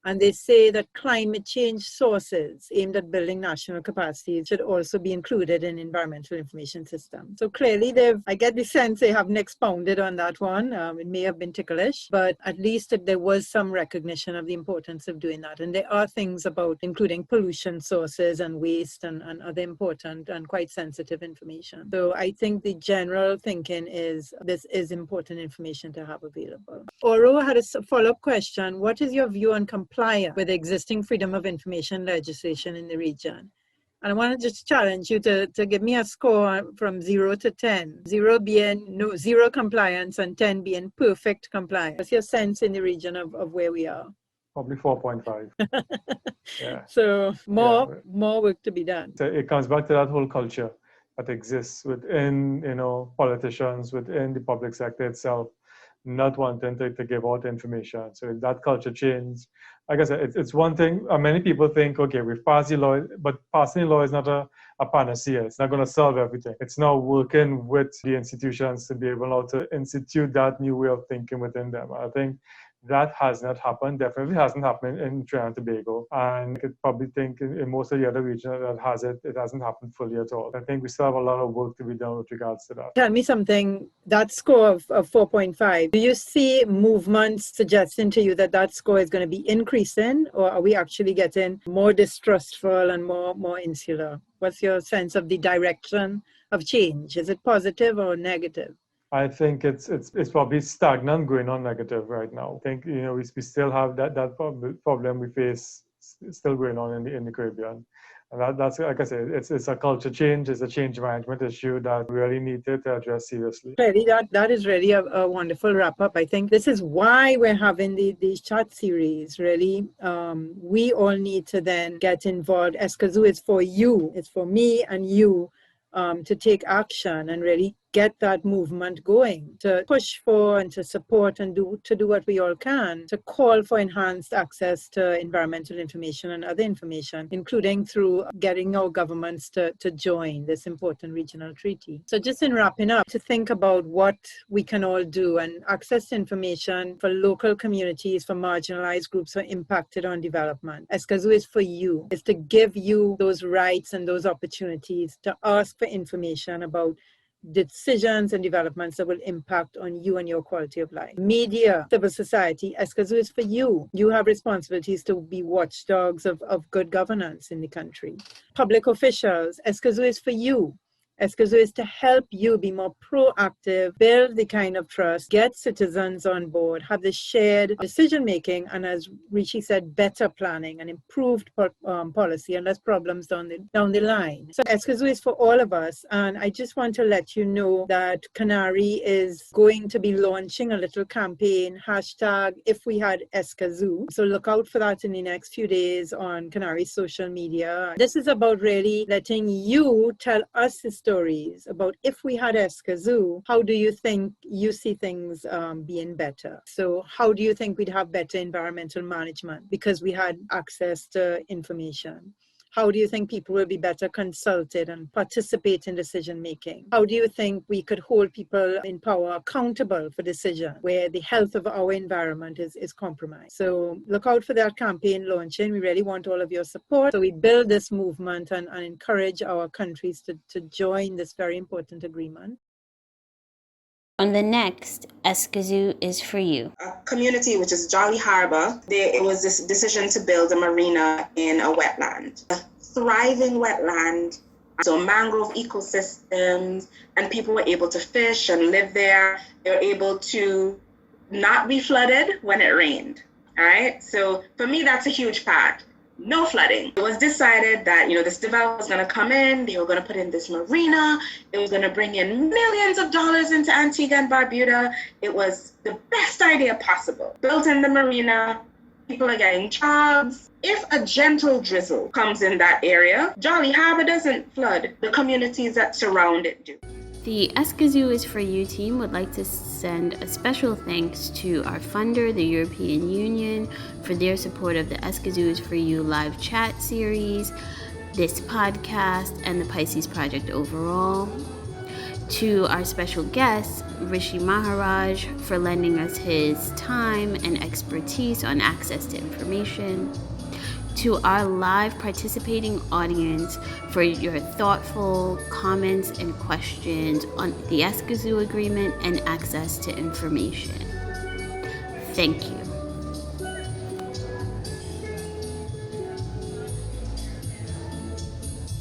And they say that climate change sources aimed at building national capacity should also be included in environmental information systems. So clearly I get the sense they haven't expounded on that one. It may have been ticklish, but at least there was some recognition of the importance of doing that. And there are things about including pollution sources and waste and other important and quite sensitive information. So I think the general thinking is this is important information to have available. Auro had a follow-up question. What is your view on compliance with existing freedom of information legislation in the region? And I want to just challenge you to give me a score from 0 to 10. 0 being zero compliance and 10 being perfect compliance. What's your sense in the region of where we are? Probably 4.5. Yeah. So more work to be done. So it comes back to that whole culture that exists within, politicians, within the public sector itself, not wanting to give out information. So that culture change, like I said, it's one thing. Many people think, okay, we've passed the law, but passing the law is not a panacea. It's not going to solve everything. It's now working with the institutions to be able to institute that new way of thinking within them. I think that has not happened, definitely hasn't happened in Trinidad and Tobago. And I could probably think in most of the other regions that it hasn't happened fully at all. I think we still have a lot of work to be done with regards to that. Tell me something, that score of 4.5, do you see movements suggesting to you that score is going to be increasing, or are we actually getting more distrustful and more insular? What's your sense of the direction of change? Is it positive or negative? I think it's probably stagnant, going on negative right now. I think we still have that problem we face still going on in the Caribbean, and that's, like I said, it's a culture change, it's a change management issue that we really need to address seriously. Clearly, that is really a wonderful wrap up. I think this is why we're having these chat series. Really, we all need to then get involved. Escazú is for you, it's for me and you, to take action and really get that movement going, to push for and to support and do what we all can to call for enhanced access to environmental information and other information, including through getting our governments to join this important regional treaty. So just in wrapping up, to think about what we can all do, and access to information for local communities, for marginalized groups who are impacted on development. Escazú is for you. It's to give you those rights and those opportunities to ask for information about decisions and developments that will impact on you and your quality of life. Media, civil society, Escazú is for you. You have responsibilities to be watchdogs of good governance in the country. Public officials, Escazú is for you. Escazú is to help you be more proactive, build the kind of trust, get citizens on board, have the shared decision-making, and as Rishi said, better planning and improved policy and less problems down the line. So Escazú is for all of us, and I just want to let you know that Canary is going to be launching a little campaign, #IfWeHadEscazú. So look out for that in the next few days on Canary's social media. This is about really letting you tell us the stories about if we had Escazú, how do you think you see things being better? So how do you think we'd have better environmental management because we had access to information? How do you think people will be better consulted and participate in decision making? How do you think we could hold people in power accountable for decisions where the health of our environment is compromised? So look out for that campaign launching. We really want all of your support. So we build this movement and encourage our countries to join this very important agreement. On the next, Escazú is for you. A community, which is Jolly Harbor, it was this decision to build a marina in a wetland, a thriving wetland, so mangrove ecosystems, and people were able to fish and live there. They were able to not be flooded when it rained, all right? So for me, that's a huge part. No flooding. It was decided that, this developer was going to come in, they were going to put in this marina, it was going to bring in millions of dollars into Antigua and Barbuda. It was the best idea possible. Built in the marina, people are getting jobs. If a gentle drizzle comes in that area, Jolly Harbor doesn't flood. The communities that surround it do. The Escazú is for You team would like to send a special thanks to our funder, the European Union, for their support of the Escazú is for You live chat series, this podcast, and the Pisces Project overall. To our special guest, Rishi Maharaj, for lending us his time and expertise on access to information. To our live participating audience for your thoughtful comments and questions on the Escazú Agreement and access to information. Thank you.